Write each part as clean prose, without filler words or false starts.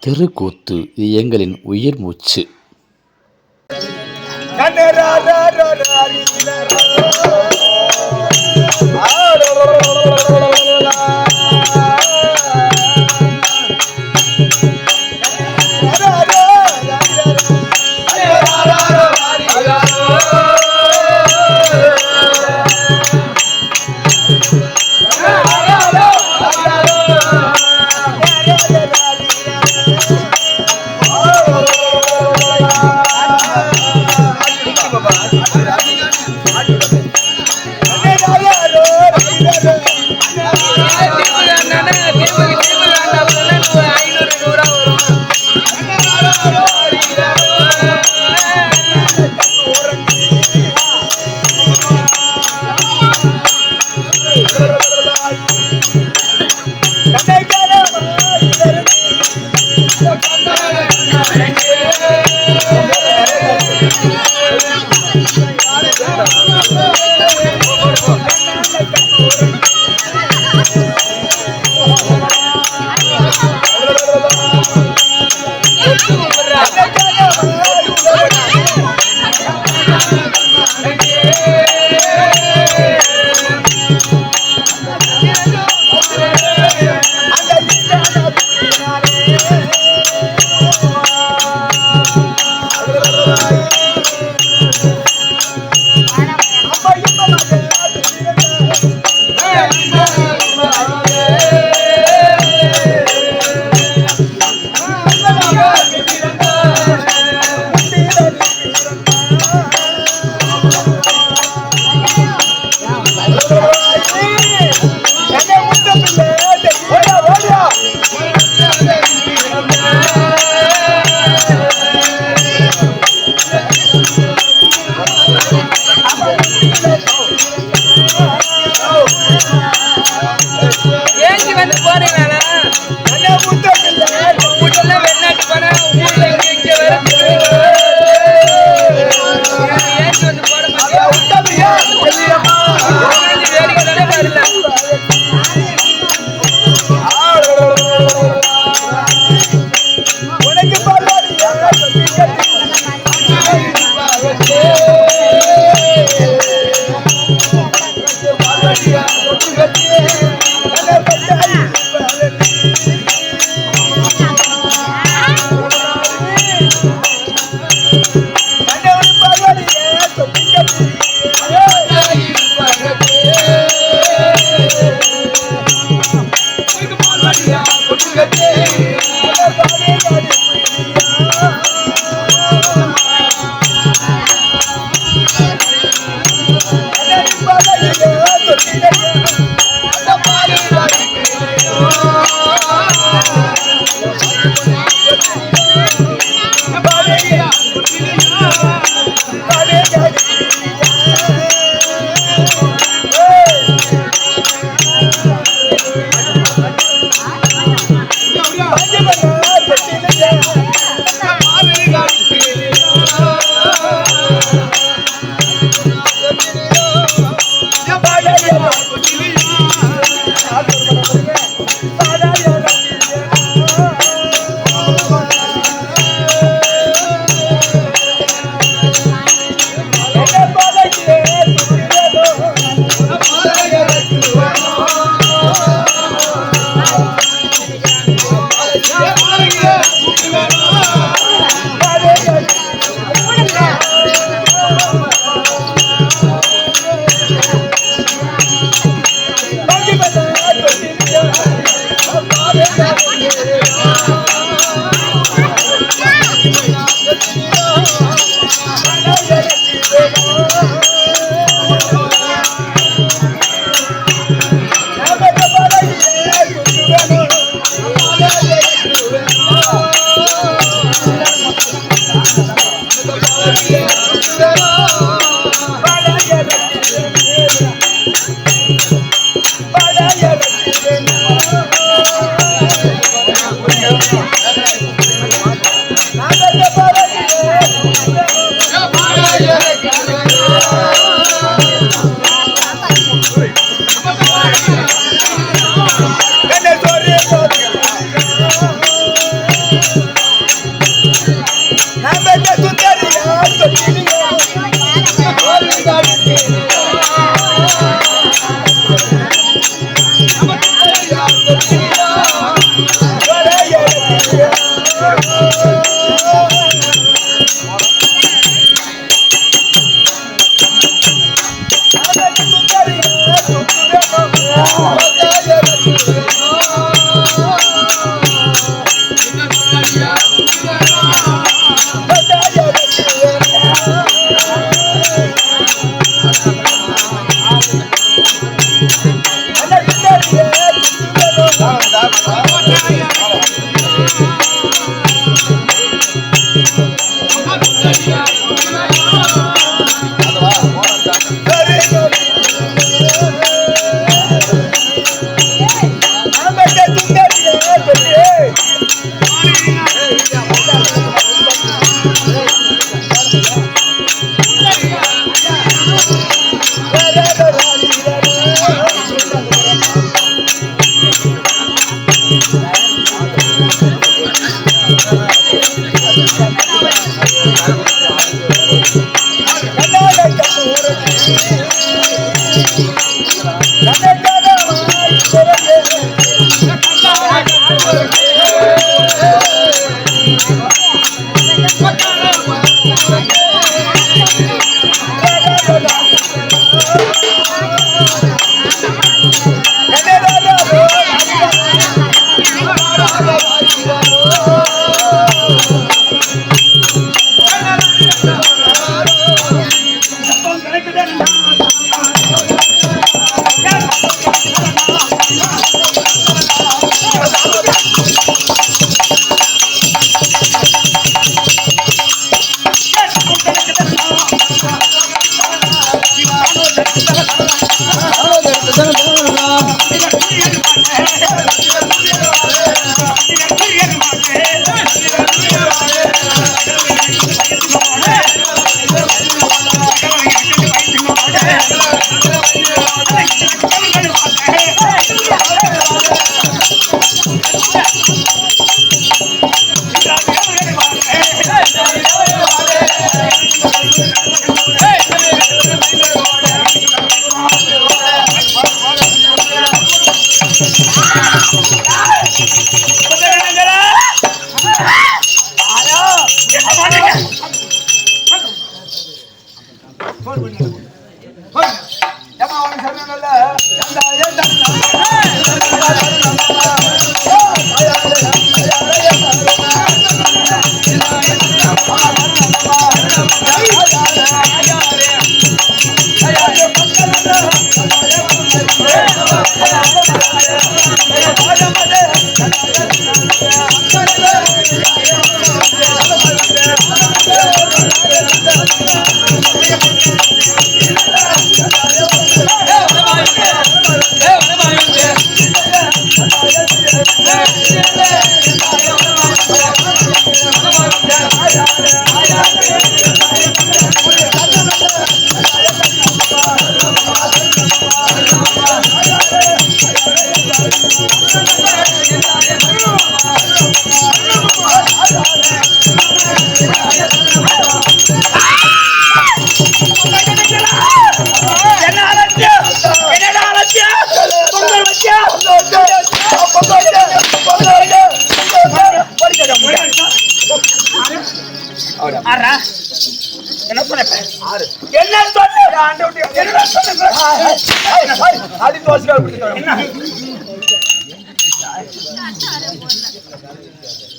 தெருக்கூத்து இது எங்களின் உயிர் மூச்சு.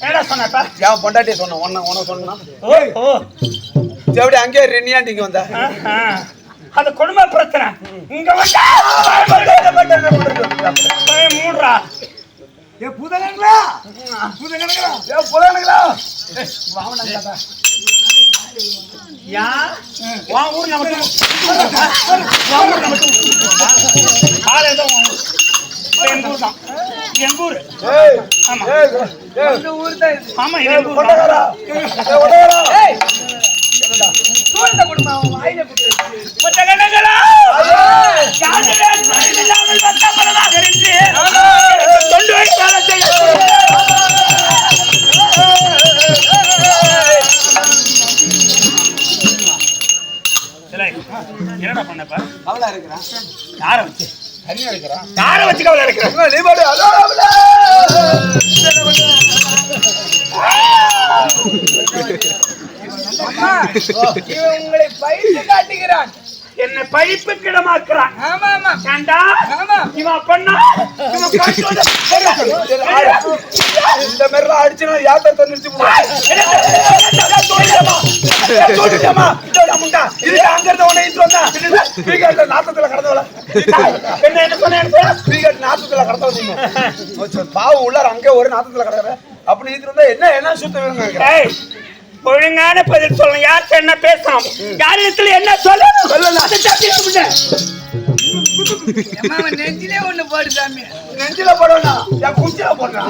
என்ன சொன்ன பொண்டாட்டி சொன்ன உனக்கு சொன்னா அங்கே ரெனியாண்டிங்க வந்த அந்த குடும்ப பிரச்சனை இங்க மூடுறா புதனங்களா புதனங்களா புதனங்களா யா வா ஊர் நமக்கு எங்கூர் தான் எங்கூர் ஆமா ஊர் தான் ஆமா என்னடா பண்ணப்ப கவலை இருக்கிறான் யாரை வச்சு தனியா இருக்கிறான் யாரை வச்சு கவலை இருக்கிறான் இவன் உங்களை பயிற்சி காட்டுகிறான், என்னை பழிப்பு கிடமாக்குறான். ஆமா ஆமா ஏண்டா ஆமா இவன் பண்ணா இவன் காட்டோட இந்த மாதிரி அடிச்சுனா யாத்திரை நிறுத்தி போடுவான். அங்க இருந்த உடனே இட்டு வந்தா நாத்தத்துல கடந்தவள என்ன சொன்னேன் நாத்தத்துல கடந்தவங்க பாவம் உள்ளார அங்கே ஒரு நாத்தத்துல கடக்குற அப்படி இட்டு வந்தா என்ன என்ன சுத்த வேணும். ஒழுங்கான பதில் சொல்லணும். யார்கிட்ட என்ன பேசணும், யார் இடத்துல என்ன சொல்லணும். நெஞ்சிலே ஒண்ணு போடு சாமி. நெஞ்சில போடா என் குச்சில போடுறான்.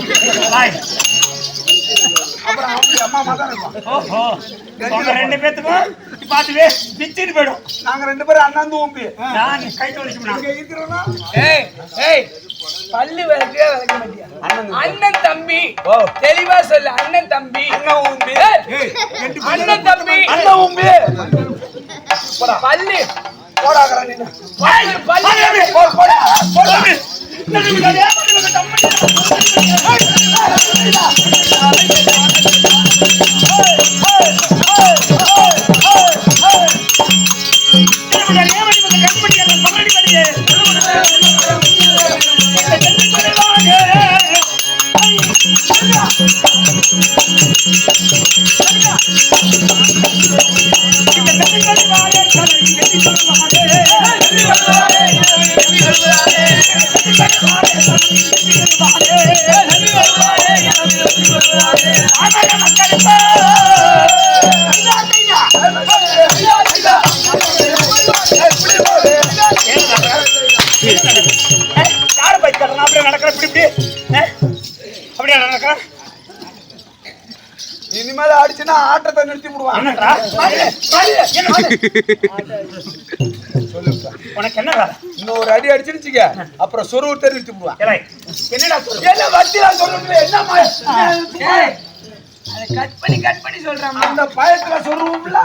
அப்புறம் அம்மா மாதான் இருக்கும். ரெண்டு பேத்துக்கும் பாத்துவே பிச்சுட்டு போயிடும். நாங்க ரெண்டு பேரும் அண்ணாந்து ஊம்பி நான் கை தொழிச்சுனா பல்லு விளக்கவே விளக்க மாட்டியா? அண்ணன் தம்பி தெளிவா சொல்லு. அண்ணன் தம்பி அண்ணன் ஊம்பி அண்ணன் தம்பி அண்ணன் ஊம்பி பல்லு போடாங்கற நீ பல்லு போடா போடா இனிமேல அடிச்சுனா ஆட்டத்தை நிறுத்தி விடுவான். உனக்கு என்ன வேலை? இன்னொரு அடி அடிச்சிருச்சுக்க அப்புறம் சொருவத்தை நிறுத்தி விடுவான். என்னடா என்ன வட்டியா சொல்லுங்க என்ன கட் பண்ணி சொல்றான். அந்த பயத்துல சொருவும்ல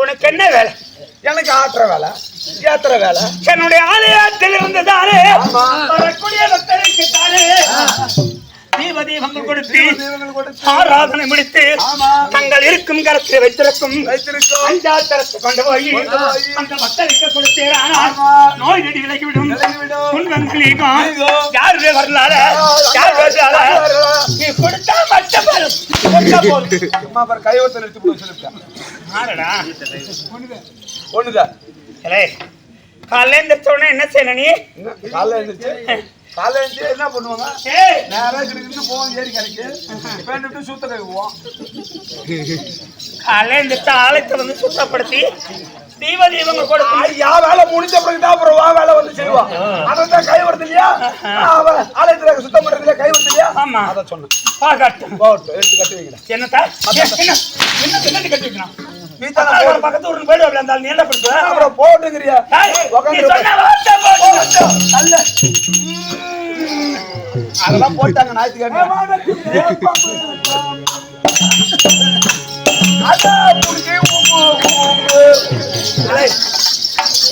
உனக்கு என்ன வேலை? எனக்கு ஆட்டுற வேலை ஏத்துற வேலை. என்னுடைய ஆலயத்தில் இருந்ததாலே வரக்கூடிய பக்தருக்கு தானே தீபதீபங்கள் கொடுத்து ஆராதனை முடித்து தங்கள் இருக்கும் கரத்தில் வைத்திருக்கும் அஞ்சாத்தரத்தை கொண்டு போய் அந்த மக்களுக்கு கொடுத்தேன். நோய் நடி விலகிவிடும், துன்பங்கள் நீங்கும். யாருடைய வரலாறு யார் வரலாறு நீ கொடுத்தா மட்டும் கைவத்தை நிறுத்தி போட சொல்லிருக்கேன். ஒண்ணுதான் காலையில எழுந்திரிச்ச என்ன செய்யணும்? நீ காலைல எழுந்திரிச்சு என்ன பண்ணுவாங்க? நேரம் கிட்ட போவோம் ஏரி கரைக்கு பேண்டு சுத்த கைவோம். காலையில எழுந்திரிச்ச ஆலயத்தை வந்து சுத்தப்படுத்தி தீபதீபங்க கொடுத்து யா வேலை முடிஞ்ச பிறகுதான் அப்புறம் வா வேலை வந்து செய்வான். அதான் கை வருது இல்லையா? ஆலயத்துல சுத்தம் பண்றது இல்லையா? கை வருது இல்லையா? ஆமா அத சொன்னேன். எடுத்து கட்டி வைக்கிறேன். என்னத்தா என்ன பின்னாடி கட்டி வைக்கணும்? பக்கத்து ஊருக்கு போயிடுவாங்க. அந்த நீ என்ன பண்ணுவ? அப்புறம் போட்டுங்கிறியா? அதெல்லாம் போட்டாங்க ஞாயிற்றுக்கிழமை.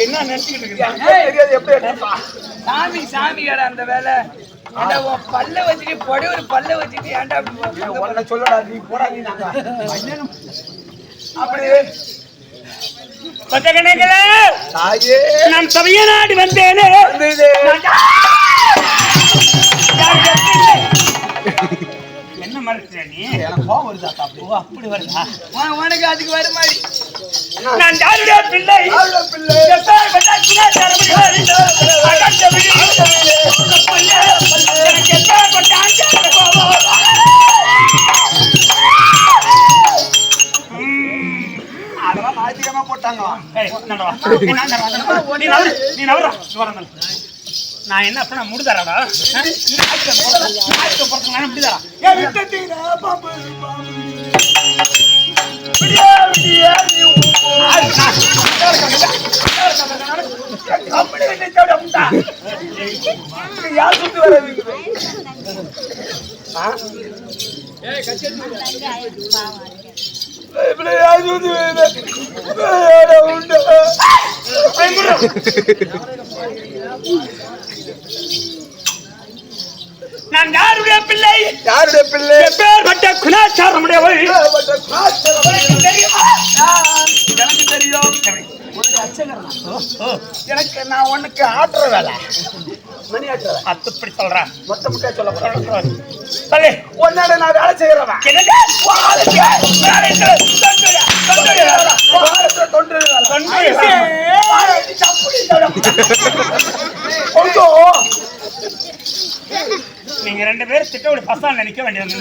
என்ன நினைச்சுக்கிட்டு தெரியாது எப்படி சாமி சாமி கடை அந்த வேலை. பல்ல வச்சுட்டு பொடவை பல்ல வச்சுட்டு ஏன்டா உடனே சொல்லடா நீ போடா நீ நாங்க அப்படி நான் சபைய நாடு வந்தேனே. என்ன மறுக்கிற நீ? எனக்கு கோபம் வருதா? அப்படி வருதா? உனக்கு அதுக்கு வர மாதிரி நான் யாருடைய பிள்ளை? அதெல்லாம் ஞாயிற்றுக்கிழமை போட்டாங்களா? நான் என்ன பண்ண முடிதாரா? முடிதாரா? யார் சுத்தி வர நான் யாருடைய பிள்ளை? யாருடைய பிள்ளை? எப்பேற்பட்ட குணாச்சாரம் உடையவள். எனக்கு தெரியும். உனக்கு அச்சகரமா? எனக்கு நான் உனக்கு ஆட்டுற வேலை, மணி ஆட்டுற வேலை. அத்துப்படி சொல்றேன். மொத்த முட்டை சொல்ல போறேன். சொல்லு. உன்னோட நான் வேலை செய்யறவன். நீங்க 2 பேரும் திட்டோட பசால் நினைக்க வேண்டியது.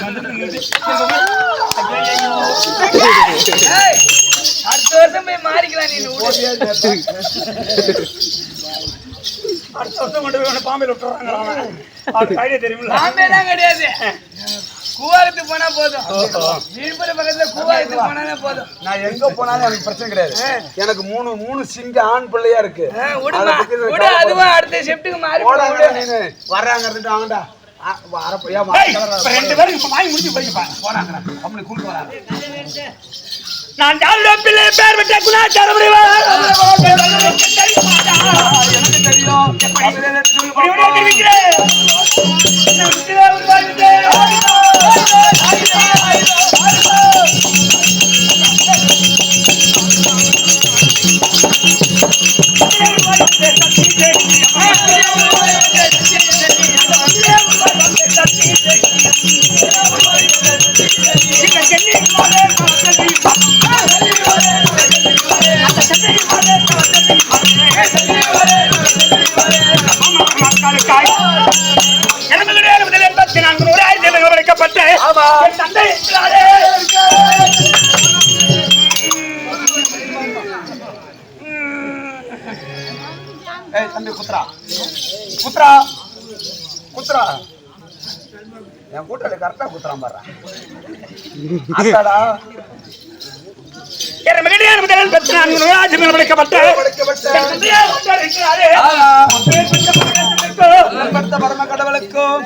அடுத்த வருஷம் போய் மாறிக்கலாம் நீ. அடுத்த வருஷம் கொண்டு போய் பாம்பேல விட்டுறாங்க. அவருக்கு ஐடியா தெரியுமில்ல? பாம்பேலாம் கிடையாது, கூவாரத்துக்கு போனா போதும். விழுப்புரம் பக்கத்துல கூவாரத்துக்கு போனாலே போதும். நான் எங்க போனாலும் எனக்கு பிரச்சனை கிடையாது. எனக்கு மூணு சிங்க ஆண் பிள்ளையா இருக்கு. அதுவும் அடுத்த ஷிஃப்ட்டுக்கு மாறி வர்றாங்க. வாங்கடா. 2 பேரும் இப்ப வாங்கி முடிச்சு போறாங்க. அவனுக்கு கூட்டு வராங்க. நான் யாருடைய பிள்ளை பேர் விட்ட குணாச்சாரம் எனக்கு தெரியும். தம்பி குத்ரா குத்ரா குத்ரா என் கூட்டாளி கரெக்டா குத்துறான் பாரு. கடவுளுக்கும்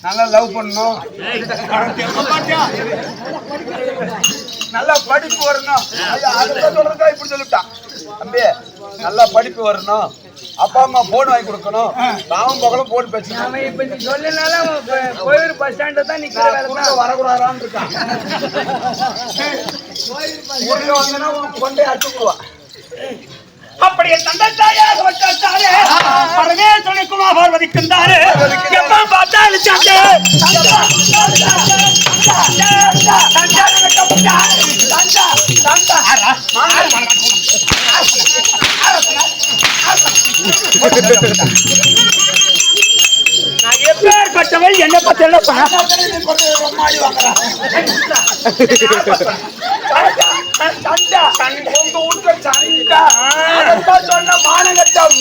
நல்லா லவ் பண்ணணும், நல்லா படிப்பு வரணும். சொல்றதா இப்படி சொல்லிட்டான். தம்பி நல்லா படிப்பு வரணும், அப்பா அம்மா போன் வாங்கி கொடுக்கணும், நாமும் பகலும் போன் பேசணும். இப்ப நீ சொல்லனால கோயில் பஸ் ஸ்டாண்ட தான் நிக்கிற வரக்கூடாதான்னு இருக்கான். ஊருக்கு வந்தனா உனக்கு கொண்டே அடிச்சுக்குவா. அப்படியே தந்தை தாயாக வச்சாரு பரமேஸ்வரனை குமார் வதிக்கின்றாரு. எப்ப பார்த்தாலும் நான் எப்பேற்பட்டவள் என்ன பத்தி என்ன சொன்ன மானகட்டம்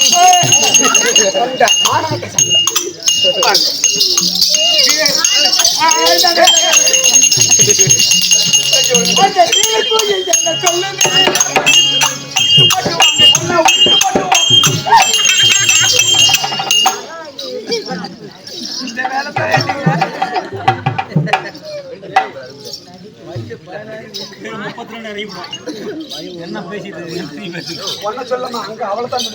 என்ன பேசிட்டு ஒன்ன சொல்லமா அங்க அவ்வளவுதான்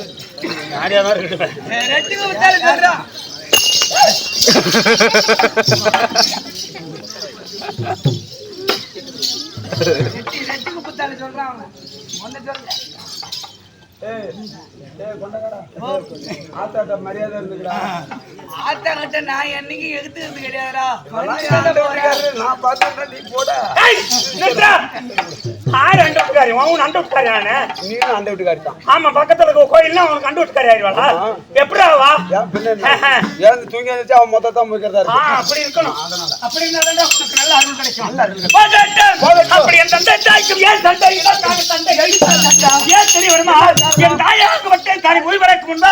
சொல்றான். ஆத்தாட்ட மரியாதை இருந்துக்கிறா. ஆத்தா கிட்ட நான் என்னைக்கு எடுத்துக்கிறது கிடையாதுடா. நான் பார்த்தேன் நீ போட. நீயும் அந்த வீட்டுக்காரி தான். ஆமா, பக்கத்துல இருக்க கோயில்னா அவனுக்கு அண்டு வீட்டுக்காரி ஆயிடுவாளா? எப்படா வா ஏன் தூங்கி வந்துச்சு அவன் மொத்தத்தான் முடிக்கிறதா இருக்கு. அப்படி இருக்கணும். அப்படி இருந்தா உனக்கு நல்ல அருள் கிடைக்கும். அப்படி என் தந்தை தாய்க்கும் ஏன் தந்தை தந்தை ஏன் தெரிய வருமா? என் தாயாக மட்டும் தாய் உள்வரைக்கு முன்பா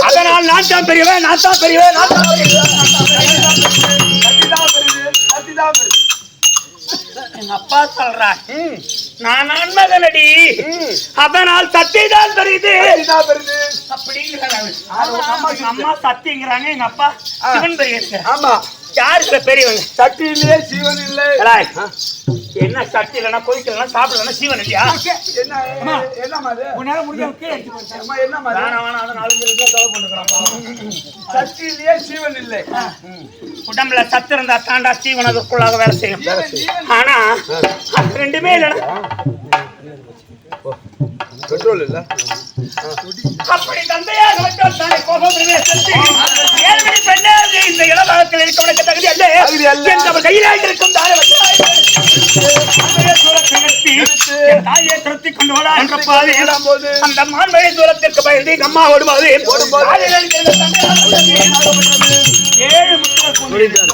அதனால் நான் தான் பெரியவன், நான் தான் பெரியவன், நான் தான் எங்க அப்பா சொல்றான். நான் ஆண்மகனடி, அதனால் சத்தியதான் பெரியது அப்படிங்கிறாங்க. அம்மா சத்திங்கிறாங்க, எங்க அப்பா சிவன் பெரிய. ஆமா, யாருக்கு பெரியவங்க? சக்தி இல்லையே சிவன் இல்லை. என்ன சட்டி இல்லைன்னா கொதிக்கலன்னா சாப்பிடலன்னா சீவன் இல்லையா? என்னம்மா அது? உன்னால முடிஞ்ச கீழே எடுத்து போடு. அம்மா, என்னம்மா அது? வேணாம் அதை 4 பேர் செலவு பண்ணிருக்கலாம். சக்தி இல்லையே சீவன் இல்லை. உடம்புல சத்து இருந்தா தாண்டா சீவன் அதற்குள்ளாக வேலை செய்யும். ஆனா அது ரெண்டுமே இல்லைன்னா பெட்ரோல் இல்ல. அப்படி தந்தையாக வந்தால் தானே கோபம் ஏழ்மணி பெண்ணே இந்த இளவாகத்தில் இருக்கவனுக்கு தகுதி அல்ல என்று அவர் கையிலாக இருக்கும் தானே என் தாயை துரத்தி கொண்டு வரா என்ற பாதை அந்த மான்மழை தூரத்திற்கு பயந்து எங்க அம்மா ஓடுவாது 7 முத்தங்கள்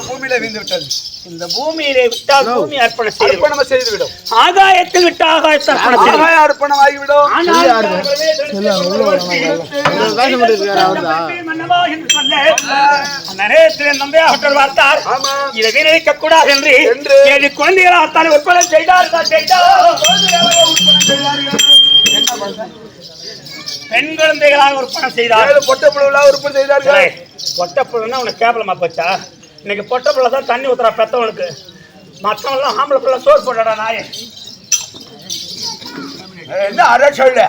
பூமியில வீழ்ந்து விட்டது. இந்த பூமியிலே விட்டால் பூமி அர்ப்பணம் செய்துவிடும். ஆகாயத்தில் விட்டு ஆகாயத்தை அர்ப்பணம் செய்து ஆகாய அர்ப்பணம் ஆகிவிடும். பார்த்தார் இதை வீணடிக்க கூடாது என்று 7 குழந்தைகளாகத்தான் விற்பனை செய்தார்கள். பெண் குழந்தைகளாக விற்பனை செய்தார்கள். பொட்டப்புழுவா விற்பனை செய்தார்கள். பொட்டப்புழுன்னா உனக்கு கேவலமா போச்சா? இன்னைக்கு பொட்டப்புள்ள தான் தண்ணி ஊத்துறா பெத்தவனுக்கு. மற்றவங்களாம் ஆம்பளை பிள்ளை சோறு போட்டடா நாயே. என்ன அரை சொல்லு